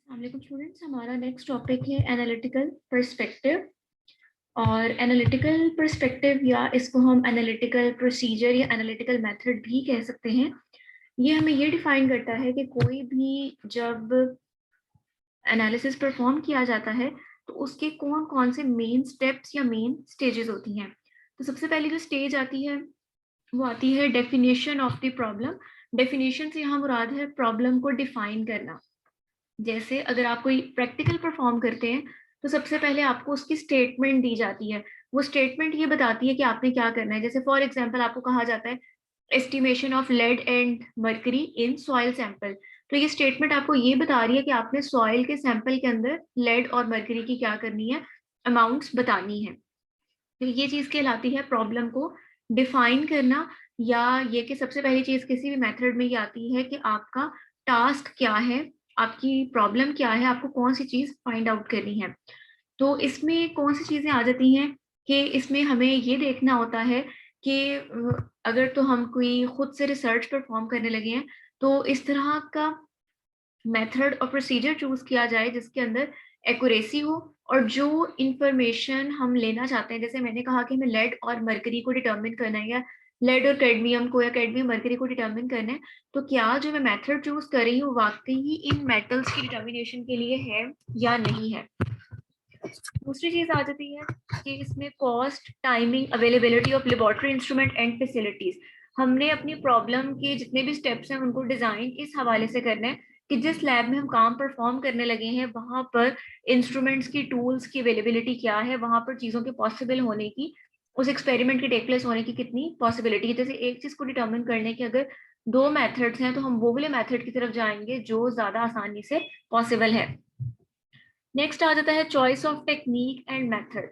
अस्सलाम स्टूडेंट्स, हमारा next topic है एनालिटिकल पर्सपेक्टिव। और एनालिटिकल पर्सपेक्टिव या इसको हम एनालिटिकल प्रोसीजर या एनालिटिकल मेथड भी कह सकते हैं। ये हमें ये डिफाइन करता है कि कोई भी जब एनालिसिस परफॉर्म किया जाता है तो उसके कौन कौन से मेन स्टेप्स या मेन स्टेजेस होती हैं। तो सबसे पहली जो स्टेज आती है वो आती है definition of the problem. Definition से यहाँ मुराद है प्रॉब्लम को डिफाइन करना। जैसे अगर आप कोई प्रैक्टिकल परफॉर्म करते हैं तो सबसे पहले आपको उसकी स्टेटमेंट दी जाती है। वो स्टेटमेंट ये बताती है कि आपने क्या करना है। जैसे फॉर एग्जांपल आपको कहा जाता है estimation of lead and mercury in soil sample. तो ये स्टेटमेंट आपको ये बता रही है कि आपने सॉइल के सैंपल के अंदर लेड और मर्करी की क्या करनी है, अमाउंट्स बतानी है। तो ये चीज कहलाती है प्रॉब्लम को डिफाइन करना। या ये कि सबसे पहली चीज किसी भी मेथड में ये आती है कि आपका टास्क क्या है, आपकी प्रॉब्लम क्या है, आपको कौन सी चीज फाइंड आउट करनी है। तो इसमें कौन सी चीजें आ जाती हैं कि इसमें हमें ये देखना होता है कि अगर तो हम कोई खुद से रिसर्च परफॉर्म करने लगे हैं तो इस तरह का मेथड और प्रोसीजर चूज किया जाए जिसके अंदर एक्यूरेसी हो और जो इंफॉर्मेशन हम लेना चाहते हैं। जैसे मैंने कहा कि हमें लेड और मरकरी को डिटर्मिन करना है या लेड और कैडमियम को या कैडमियम मरकरी को डिटर्मिन करना है, तो क्या जो मैं मेथड चूज कर रही हूँ वाकई ही इन मेटल्स की डिटर्मिनेशन के लिए है या नहीं है। दूसरी चीज आ जाती है कि इसमें cost, timing, availability of laboratory instrument and facilities. हमने अपनी प्रॉब्लम के जितने भी स्टेप्स हैं उनको डिजाइन इस हवाले से करना है कि जिस लैब में हम काम परफॉर्म करने लगे हैं वहां पर इंस्ट्रूमेंट्स की, टूल्स की अवेलेबिलिटी क्या है, वहां पर चीजों के पॉसिबल होने की, उस एक्सपेरिमेंट के टेक प्लेस होने की कितनी पॉसिबिलिटी है। जैसे एक चीज को डिटर्मिन करने की अगर दो मेथड्स हैं तो हम वो वाले मेथड की तरफ जाएंगे जो ज्यादा आसानी से पॉसिबल है। नेक्स्ट आ जाता है choice of technique and method.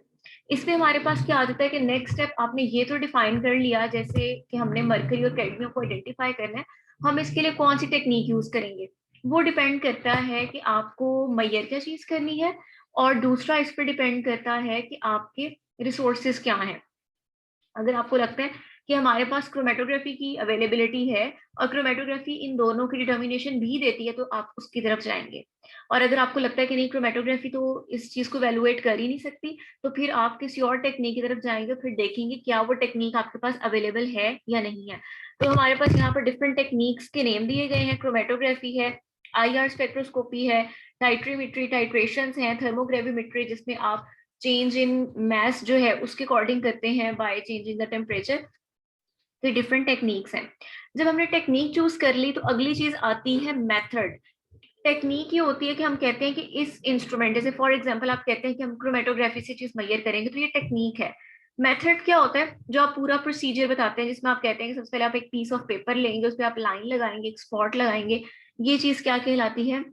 इसमें हमारे पास क्या आ जाता है कि नेक्स्ट स्टेप आपने ये तो डिफाइन कर लिया जैसे कि हमने मरकरी और कैडमियम को आइडेंटिफाई करना है, हम इसके लिए कौन सी टेक्निक यूज करेंगे वो डिपेंड करता है कि आपको मैयर क्या चीज करनी है। और दूसरा इस पर डिपेंड करता है कि आपके रिसोर्सेज क्या हैं। अगर आपको लगता है कि हमारे पास क्रोमेटोग्राफी की अवेलेबिलिटी है और क्रोमेटोग्राफी इन दोनों की डिटर्मिनेशन भी देती है तो आप उसकी तरफ जाएंगे। और अगर आपको लगता है कि नहीं, क्रोमेटोग्राफी तो इस चीज को वैल्यूएट कर ही नहीं सकती, तो फिर आप किसी और टेक्निक की तरफ जाएंगे, फिर देखेंगे क्या वो टेक्निक आपके पास अवेलेबल है या नहीं है। तो हमारे पास यहाँ पर डिफरेंट टेक्निक्स के नेम दिए गए हैं। क्रोमेटोग्राफी है, आईआर स्पेक्ट्रोस्कोपी है, टाइट्रीमेट्री, टाइट्रेशंस हैं, थर्मोग्रेविमेट्री जिसमें आप चेंज इन मैस जो है उसके अकॉर्डिंग करते हैं बाय चेंजिंग द टेम्परेचर। तो डिफरेंट टेक्निक्स हैं। जब हमने टेक्निक चूज कर ली तो अगली चीज आती है मेथड। टेक्निक ये होती है कि हम कहते हैं कि इस इंस्ट्रूमेंट, जैसे फॉर एग्जांपल आप कहते हैं कि हम क्रोमेटोग्राफी से चीज मेजर करेंगे, तो ये टेक्निक है। मेथड क्या होता है, जो आप पूरा प्रोसीजर बताते हैं जिसमें आप कहते हैं कि सबसे पहले आप एक पीस ऑफ पेपर लेंगे, उस पर आप लाइन लगाएंगे, एक स्पॉट लगाएंगे। ये चीज क्या कहलाती है,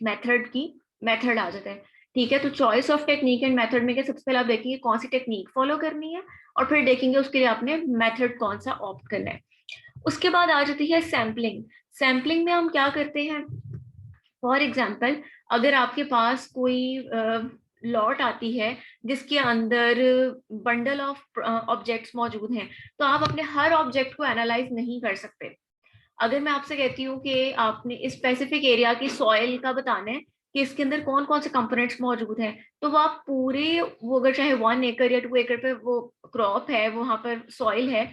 मेथड की मेथड आ जाता है। ठीक है, तो choice of technique and method में क्या, सबसे पहले आप देखेंगे कौन सी टेक्निक फॉलो करनी है और फिर देखेंगे उसके लिए आपने मेथड कौन सा ऑप्ट करना है। उसके बाद आ जाती है सैम्पलिंग। सैम्पलिंग में हम क्या करते हैं, फॉर एग्जाम्पल अगर आपके पास कोई लॉट आती है जिसके अंदर बंडल ऑफ ऑब्जेक्ट्स मौजूद हैं, तो आप अपने हर ऑब्जेक्ट को एनालाइज नहीं कर सकते। अगर मैं आपसे कहती हूँ कि आपने इस स्पेसिफिक एरिया की सॉइल का बताना है कि इसके अंदर कौन कौन से कंपोनेंट्स मौजूद हैं, तो वो आप पूरे, वो अगर चाहे 1 एकड़ या 2 एकड़ पे वो क्रॉप है, वहां पर सॉइल है,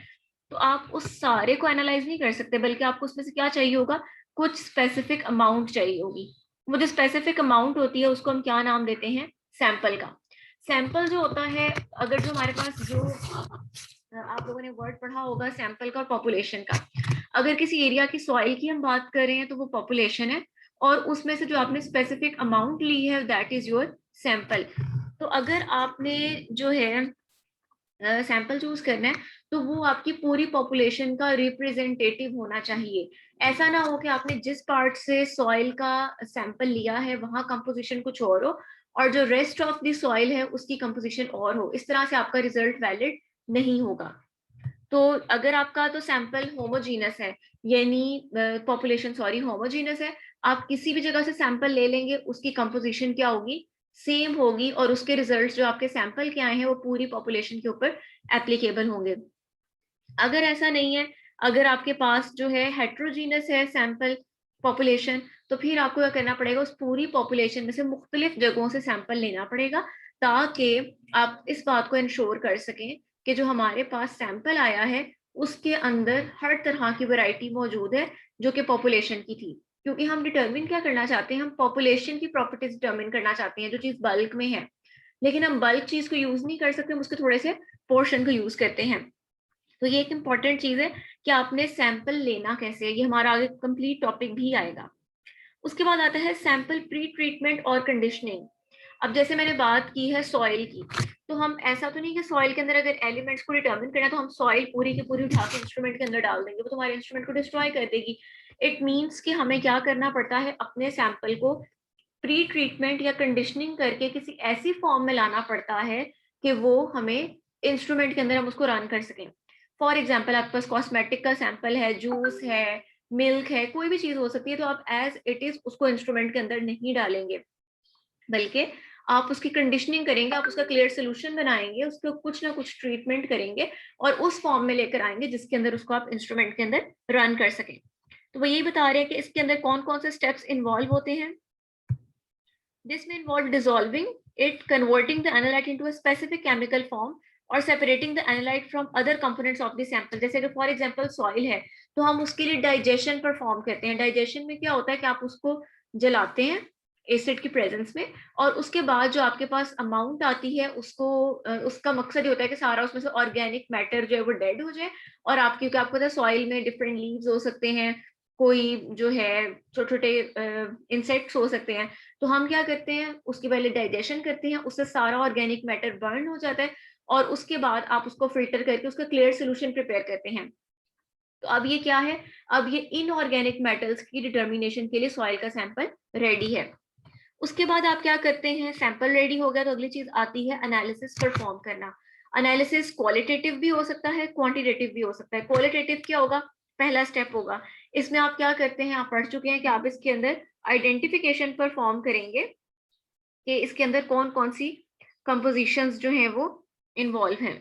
तो आप उस सारे को एनालाइज नहीं कर सकते, बल्कि आपको उसमें से क्या चाहिए होगा, कुछ स्पेसिफिक अमाउंट चाहिए होगी। वो जो स्पेसिफिक अमाउंट होती है उसको हम क्या नाम देते हैं, सैंपल का। सैंपल जो होता है, अगर जो हमारे पास जो आप लोगों ने वर्ड पढ़ा होगा सैंपल का और पॉपुलेशन का, अगर किसी एरिया की सॉइल की हम बात कर रहे हैं तो वो पॉपुलेशन है, और उसमें से जो आपने स्पेसिफिक अमाउंट ली है दैट इज योर सैंपल। तो अगर आपने जो है सैंपल चूज करना है तो वो आपकी पूरी पॉपुलेशन का रिप्रेजेंटेटिव होना चाहिए। ऐसा ना हो कि आपने जिस पार्ट से सॉइल का सैंपल लिया है वहां कंपोजिशन कुछ और हो और जो रेस्ट ऑफ द सॉइल है उसकी कंपोजिशन और हो, इस तरह से आपका रिजल्ट वैलिड नहीं होगा। तो अगर आपका तो सैंपल होमोजीनस है, यानी पॉपुलेशन सॉरी होमोजीनस है, आप किसी भी जगह से सैंपल ले लेंगे उसकी कंपोजिशन क्या होगी, सेम होगी, और उसके रिजल्ट्स जो आपके सैंपल के आए हैं वो पूरी पॉपुलेशन के ऊपर एप्लीकेबल होंगे। अगर ऐसा नहीं है, अगर आपके पास जो है हेट्रोजीनस है सैंपल, पॉपुलेशन, तो फिर आपको क्या करना पड़ेगा, उस पूरी पॉपुलेशन में से मुख्तलिफ जगहों से सैंपल लेना पड़ेगा, ताकि आप इस बात को इंश्योर कर सकें कि जो हमारे पास सैंपल आया है उसके अंदर हर तरह की वैरायटी मौजूद है जो कि पॉपुलेशन की थी। क्योंकि हम डिटर्मिन क्या करना चाहते हैं, हम पॉपुलेशन की प्रॉपर्टीज डिटर्मिन करना चाहते हैं, जो चीज बल्क में है, लेकिन हम बल्क चीज को यूज नहीं कर सकते, हम उसके थोड़े से पोर्शन को यूज करते हैं। तो ये एक इंपॉर्टेंट चीज है कि आपने सैंपल लेना कैसे है, ये हमारा आगे कंप्लीट टॉपिक भी आएगा। उसके बाद आता है सैंपल प्री ट्रीटमेंट और कंडीशनिंग। अब जैसे मैंने बात की है सॉइल की, तो हम ऐसा तो नहीं कि सॉइल के अंदर अगर एलिमेंट्स को डिटर्मिन करना है तो हम सॉइल पूरी की पूरी उठा के इंस्ट्रूमेंट के अंदर डाल देंगे, वो तुम्हारे इंस्ट्रूमेंट को डिस्ट्रॉय कर देगी। इट मीन्स कि हमें क्या करना पड़ता है, अपने सैंपल को प्री ट्रीटमेंट या कंडीशनिंग करके किसी ऐसी फॉर्म में लाना पड़ता है कि वो हमें इंस्ट्रूमेंट के अंदर हम उसको रन कर सकें। फॉर एग्जाम्पल आपके पास कॉस्मेटिक का सैंपल है, जूस है, मिल्क है, कोई भी चीज हो सकती है, तो आप एज इट इज उसको इंस्ट्रूमेंट के अंदर नहीं डालेंगे, बल्कि आप उसकी कंडीशनिंग करेंगे, आप उसका क्लियर सोल्यूशन बनाएंगे, उसको कुछ ना कुछ ट्रीटमेंट करेंगे और उस फॉर्म में लेकर आएंगे जिसके अंदर उसको आप इंस्ट्रूमेंट के अंदर रन कर सकें। तो वो यही बता रहे हैं कि इसके अंदर कौन कौन से स्टेप्स इन्वॉल्व होते हैं। This may involve dissolving it, converting the analyte into a specific chemical form, और separating the analyte from other components of the sample। जैसे कि फॉर एग्जांपल सॉइल है, तो हम उसके लिए डाइजेशन परफॉर्म करते हैं। डाइजेशन में क्या होता है कि आप उसको जलाते हैं एसिड की प्रेजेंस में, और उसके बाद जो आपके पास अमाउंट आती है उसको उसका मकसद ये होता है कि सारा उसमें से ऑर्गेनिक मैटर जो है वो डेड हो जाए, और आप, क्योंकि आपको पता है सॉइल में डिफरेंट लीव्स हो सकते हैं, कोई जो है छोटे छोटे इंसेक्ट्स हो सकते हैं, तो हम क्या करते हैं, उसकी पहले डाइजेशन करते हैं, उससे सारा ऑर्गेनिक मैटर बर्न हो जाता है, और उसके बाद आप उसको फिल्टर करके उसका क्लियर सोल्यूशन प्रिपेयर करते हैं। तो अब ये क्या है, अब ये इनऑर्गेनिक मेटल्स की डिटर्मिनेशन के लिए सॉइल का सैंपल रेडी है। उसके बाद आप क्या करते हैं, सैंपल रेडी हो गया तो अगली चीज आती है एनालिसिस परफॉर्म करना। एनालिसिस क्वालिटेटिव भी हो सकता है, क्वांटिटेटिव भी हो सकता है। क्वालिटेटिव क्या होगा, पहला स्टेप होगा, इसमें आप क्या करते हैं, आप पढ़ चुके हैं कि आप इसके अंदर आइडेंटिफिकेशन परफॉर्म करेंगे कि इसके अंदर कौन कौन सी कंपोजिशंस जो हैं वो इन्वॉल्व हैं।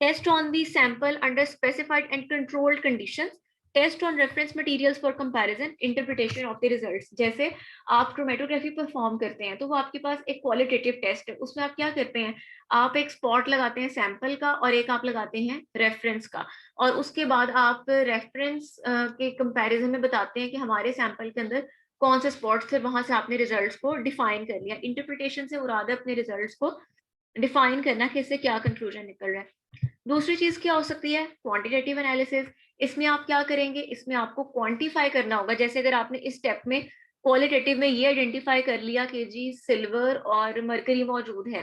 Test on the sample under specified and controlled conditions, test on reference materials for comparison, interpretation of the results. जैसे आप क्रोमेटोग्राफी परफॉर्म करते हैं तो वो आपके पास एक क्वालिटेटिव टेस्ट है, उसमें आप क्या करते हैं, आप एक स्पॉट लगाते हैं सैंपल का और एक आप लगाते हैं रेफरेंस का, और उसके बाद आप रेफरेंस के कंपैरिजन में बताते हैं कि हमारे सैंपल के अंदर कौन से स्पॉट्स थे, वहां से आपने रिजल्ट्स को डिफाइन कर लिया। इंटरप्रिटेशन से मुराद है अपने रिजल्ट्स को डिफाइन करना कि इससे क्या कंक्लूजन निकल रहा है। दूसरी चीज क्या हो सकती है, क्वांटिटेटिव एनालिसिस। इसमें आप क्या करेंगे, इसमें आपको क्वांटिफाई करना होगा। जैसे अगर आपने इस स्टेप में क्वालिटेटिव में ये आइडेंटिफाई कर लिया कि जी सिल्वर और मरकरी मौजूद है,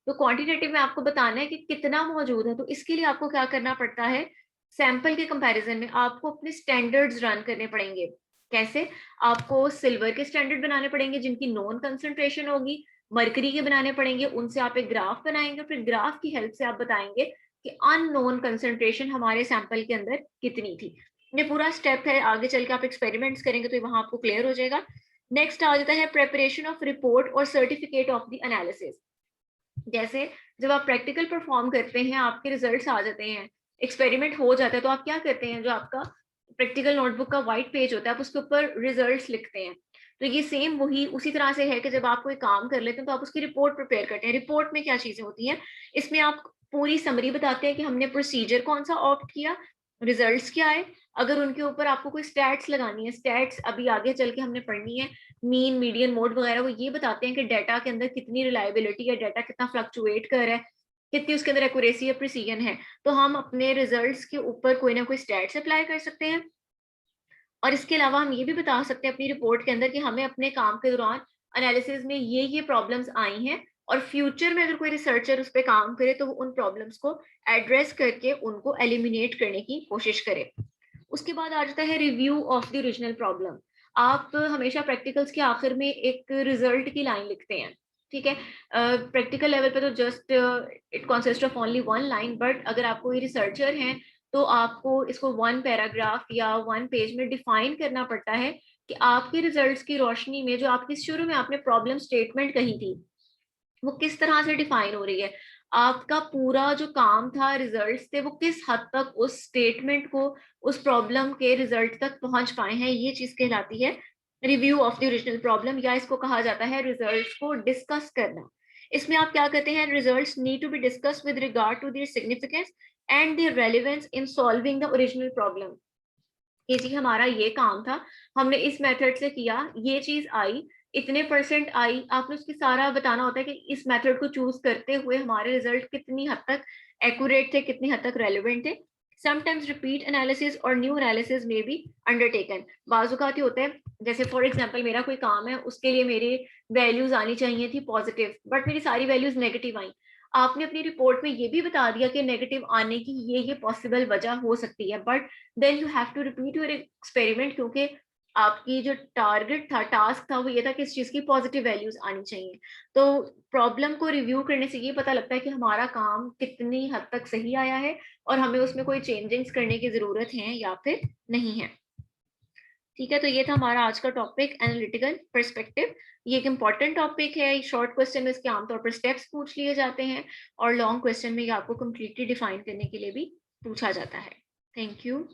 तो क्वांटिटेटिव में आपको बताना है कि कितना मौजूद है। तो इसके लिए आपको क्या करना पड़ता है, सैंपल के कंपैरिजन में आपको अपने स्टैंडर्ड्स रन करने पड़ेंगे। कैसे, आपको सिल्वर के स्टैंडर्ड बनाने पड़ेंगे जिनकी नॉन कंसंट्रेशन होगी, मरकरी के बनाने पड़ेंगे, उनसे आप एक ग्राफ बनाएंगे, फिर ग्राफ की हेल्प से आप बताएंगे कि अननोन कंसंट्रेशन हमारे सैंपल के अंदर कितनी थी। ये पूरा स्टेप है, आगे चल के आप एक्सपेरिमेंट्स करेंगे तो वहां आपको क्लियर हो जाएगा। नेक्स्ट आ जाता है प्रेपरेशन ऑफ रिपोर्ट और सर्टिफिकेट ऑफ द एनालिसिस। जैसे जब आप प्रैक्टिकल परफॉर्म करते हैं, आपके रिजल्ट्स आ जाते हैं, एक्सपेरिमेंट हो जाता है, तो आप क्या करते हैं, जो आपका प्रैक्टिकल नोटबुक का व्हाइट पेज होता है आप उसके ऊपर रिजल्ट्स लिखते हैं। तो ये सेम वही उसी तरह से है कि जब आप कोई काम कर लेते हैं तो आप उसकी रिपोर्ट प्रिपेयर करते हैं। रिपोर्ट में क्या चीजें होती हैं, इसमें आप पूरी समरी बताते हैं कि हमने प्रोसीजर कौन सा ऑप्ट किया, रिजल्ट्स क्या आए, अगर उनके ऊपर आपको कोई स्टैट्स लगानी है, स्टैट्स अभी आगे चल के हमने पढ़नी है, मीन मीडियन मोड वगैरह, वो ये बताते हैं कि डाटा के अंदर कितनी रिलायबिलिटी है, डाटा कितना फ्लक्चुएट कर रहा है, कितनी उसके अंदर एक्यूरेसी या प्रिसीजन है। तो हम अपने रिजल्ट्स के ऊपर कोई ना कोई स्टैट्स अप्लाई कर सकते हैं, और इसके अलावा हम ये भी बता सकते हैं अपनी रिपोर्ट के अंदर कि हमें अपने काम के दौरान एनालिसिस में ये प्रॉब्लम्स आई हैं, और फ्यूचर में अगर कोई रिसर्चर उस पर काम करे तो वो उन प्रॉब्लम्स को एड्रेस करके उनको एलिमिनेट करने की कोशिश करे। उसके बाद आ जाता है review of the original problem. आप हमेशा प्रैक्टिकल्स के आखिर में एक रिजल्ट की लाइन लिखते हैं, ठीक है। प्रैक्टिकल लेवल पे तो just it consist of only one line, but अगर आप कोई रिसर्चर हैं तो आपको इसको वन पैराग्राफ या वन पेज में डिफाइन करना पड़ता है कि आपके रिजल्ट्स की रोशनी में जो आपकी शुरू में आपने प्रॉब्लम स्टेटमेंट कही थी वो किस तरह से डिफाइन हो रही है। आपका पूरा जो काम था, रिजल्ट्स थे, वो किस हद तक उस स्टेटमेंट को, उस प्रॉब्लम के रिजल्ट तक पहुंच पाए हैं, ये चीज कहलाती है review of the original problem, या इसको कहा जाता है रिजल्ट्स को डिस्कस करना। इसमें आप क्या करते हैं, results need to be discuss with regard to their significance and their relevance in solving the original problem. कि जी हमारा ये काम था, हमने इस मेथड से किया, ये चीज आई, इतने परसेंट आई, आपने उसकी सारा बताना होता है कि इस मेथड को चूज करते हुए हमारे रिजल्ट कितनी हद तक एक्यूरेट थे, कितनी हद तक रेलिवेंट थे। समटाइम्स रिपीट एनालिसिस और न्यू एनालिसिस में भी अंडरटेकन। बाजुकाती होते हैं, जैसे फॉर एग्जांपल मेरा कोई काम है, उसके लिए मेरी वैल्यूज आनी चाहिए थी पॉजिटिव, बट मेरी सारी वैल्यूज नेगेटिव आई। आपने अपनी रिपोर्ट में ये भी बता दिया कि नेगेटिव आने की ये पॉसिबल वजह हो सकती है, but then you have to repeat your experiment, क्योंकि आपकी जो टारगेट था, टास्क था, वो ये था कि इस चीज की पॉजिटिव वैल्यूज आनी चाहिए। तो प्रॉब्लम को रिव्यू करने से ये पता लगता है कि हमारा काम कितनी हद तक सही आया है और हमें उसमें कोई चेंजेस करने की जरूरत है या फिर नहीं है। ठीक है, तो ये था हमारा आज का टॉपिक, एनालिटिकल पर्सपेक्टिव। ये एक इंपॉर्टेंट टॉपिक है। शॉर्ट क्वेश्चन में इसके आमतौर पर स्टेप्स पूछ लिए जाते हैं और लॉन्ग क्वेश्चन में ये आपको कंप्लीटली डिफाइन करने के लिए भी पूछा जाता है। Thank you.